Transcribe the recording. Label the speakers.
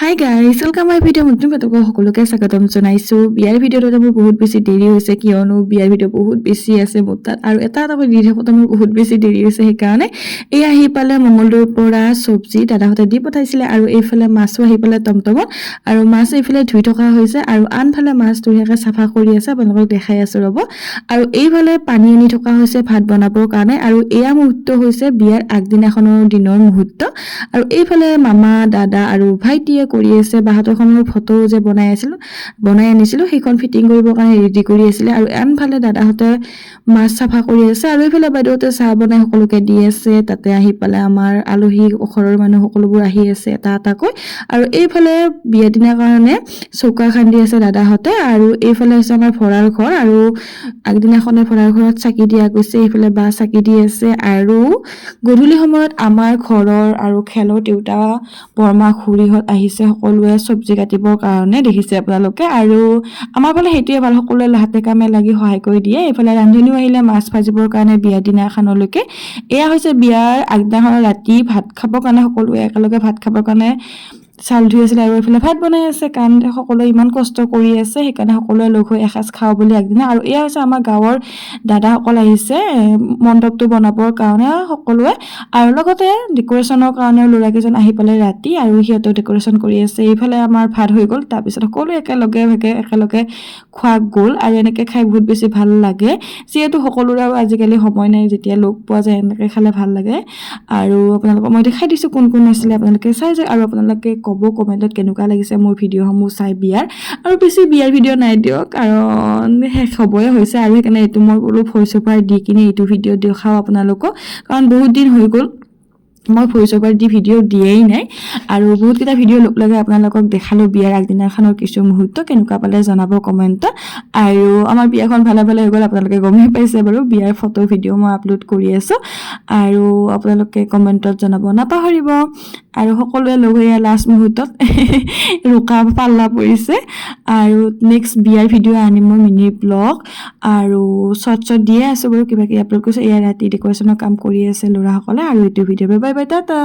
Speaker 1: Hi guys, welcome মাই video' নতুন পাতকক সকলোকে স্বাগতম জনাইছোঁ। বিয়াৰ ভিডিঅ'টোতে মোৰ বহুত বেছি দেৰি হৈছে, কিয়নো বিয়াৰ ভিডিঅ' বহুত বেছি আছে মোৰ তাত, আৰু এটা মই দি থাকোঁতে মোৰ বহুত বেছি দেৰি হৈছে। সেইকাৰণে এই আহি পালে মঙলদৈৰ পৰা চব্জি দাদাহঁতে দি পঠাইছিলে, আৰু এইফালে মাছো আহি পালে টমটমত, আৰু মাছ এইফালে ধুই থকা হৈছে, আৰু আনফালে মাছ ধুনীয়াকৈ চাফা কৰি আছে, আপোনালোকক দেখাই আছোঁ ৰ'ব। আৰু এইফালে পানী আনি থকা হৈছে ভাত বনাবৰ কাৰণে, আৰু এয়া মুহূৰ্ত হৈছে বিয়াৰ আগদিনাখনৰ দিনৰ মুহূৰ্ত। আৰু এইফালে মামা, দাদা আৰু ভাইটিয়ে কৰি আছে বাহাতৰখনৰ ফটো যে বনাই আনিছিলোঁ, সেইখন ফিটিং কৰিবৰ কাৰণে ৰেডি কৰি আছিলে। আৰু আনফালে দাদাহঁতে মাছ চাফা কৰি আছে, আৰু এইফালে বাইদেউহঁতে চাহ বনাই সকলোকে দি আছে। তাতে আহি পালে আমাৰ আলহী ঘৰৰ মানুহ সকলোবোৰ আহি আছে এটা এটাকৈ, আৰু এইফালে বিয়া দিনাৰ কাৰণে চৌকা খান্দি আছে দাদাহঁতে। আৰু এইফালে হৈছে আমাৰ ভৰাৰ ঘৰ, আৰু আগদিনাখনে ভৰাৰ ঘৰত চাকি দিয়া গৈছে, এইফালে বা চাকি দি আছে। আৰু গধূলি সময়ত আমাৰ ঘৰৰ আৰু খেলৰ দেউতা, বৰমা, খুৰীহঁত আহিছে সকলোৱে চব্জি কাটিবৰ কাৰণে, দেখিছে আপোনালোকে। আৰু আমাৰ ফালে সেইটোৱে ভাল, সকলোৱে হাতে কামে লাগি সহায় কৰি দিয়ে। এইফালে ৰান্ধনিও আহিলে মাছ ভাজিবৰ কাৰণে বিয়া দিনাখনলৈকে। এয়া হৈছে বিয়াৰ আগদিনাখনৰ ৰাতি ভাত খাবৰ কাৰণে, সকলোৱে একেলগে ভাত খাবৰ কাৰণে চাউল ধুই আছিলে, আৰু এইফালে ভাত বনাই আছে, কাৰণ সকলোৱে ইমান কষ্ট কৰি আছে, সেইকাৰণে সকলোৱে লগ হৈ এসাঁজ খাওঁ বুলি আগদিনা। আৰু এয়া হৈছে আমাৰ গাঁৱৰ দাদাসকল আহিছে মণ্ডপটো বনাবৰ কাৰণে সকলোৱে, আৰু লগতে ডেক'ৰেশ্যনৰ কাৰণে ল'ৰাকেইজন আহি পালে ৰাতি, আৰু সিহঁতেও ডেক'ৰেশ্যন কৰি আছে। এইফালে আমাৰ ভাত হৈ গ'ল, তাৰপিছত সকলোৱে একেলগে খোৱা গ'ল, আৰু এনেকৈ খাই বহুত বেছি ভাল লাগে, যিহেতু সকলোৰে আৰু আজিকালি সময় নাই, যেতিয়া লগ পোৱা যায় এনেকৈ খালে ভাল লাগে। আৰু আপোনালোকক মই দেখাই দিছোঁ কোন কোন আছিলে, আপোনালোকে চাই যায়, আৰু আপোনালোকে ক'ব কমেণ্টত কেনেকুৱা লাগিছে মোৰ ভিডিঅ'সমূহ চাই বিয়াৰ। আৰু বেছি বিয়াৰ ভিডিঅ' নাই দিয়ক, কাৰণ শেষ হ'বই হৈছে, আৰু সেইকাৰণে এইটো মই বোলো ভইচ অভাৰ দি কিনে এইটো ভিডিঅ' দেখাওঁ আপোনালোকক, কাৰণ বহুত দিন হৈ গ'ল মই ভইচ অভাৰ দি ভিডিঅ' দিয়েই নাই। আৰু বহুতকেইটা ভিডিঅ' লগে আপোনালোকক দেখালোঁ বিয়াৰ আগদিনাখনৰ কিছু মুহূৰ্ত, কেনেকুৱা পালে জনাব কমেণ্টত। আৰু আমাৰ বিয়াখন ভালে ভালে হৈ গ'ল, আপোনালোকে গমেই পাইছে বাৰু, বিয়াৰ ফটো ভিডিঅ' মই আপলোড কৰি আছোঁ, আৰু আপোনালোকে কমেণ্টত জনাব নাপাহৰিব। আৰু সকলোৱে লগ হৈ লাষ্ট মুহূৰ্তত ৰোকা পাল্লা পৰিছে। আৰু নেক্সট বিয়াৰ ভিডিঅ' আনিম মই মিনি ব্লগ, আৰু শ্বৰ্ট দিয়ে আছোঁ বাৰু, কিবা কিবি আপলোড কৰিছোঁ। এয়া ৰাতি ডেক'ৰেশ্যনৰ কাম কৰি আছে ল'ৰাসকলে, আৰু এইটো ভিডিঅ' বাই বাই, টাটা।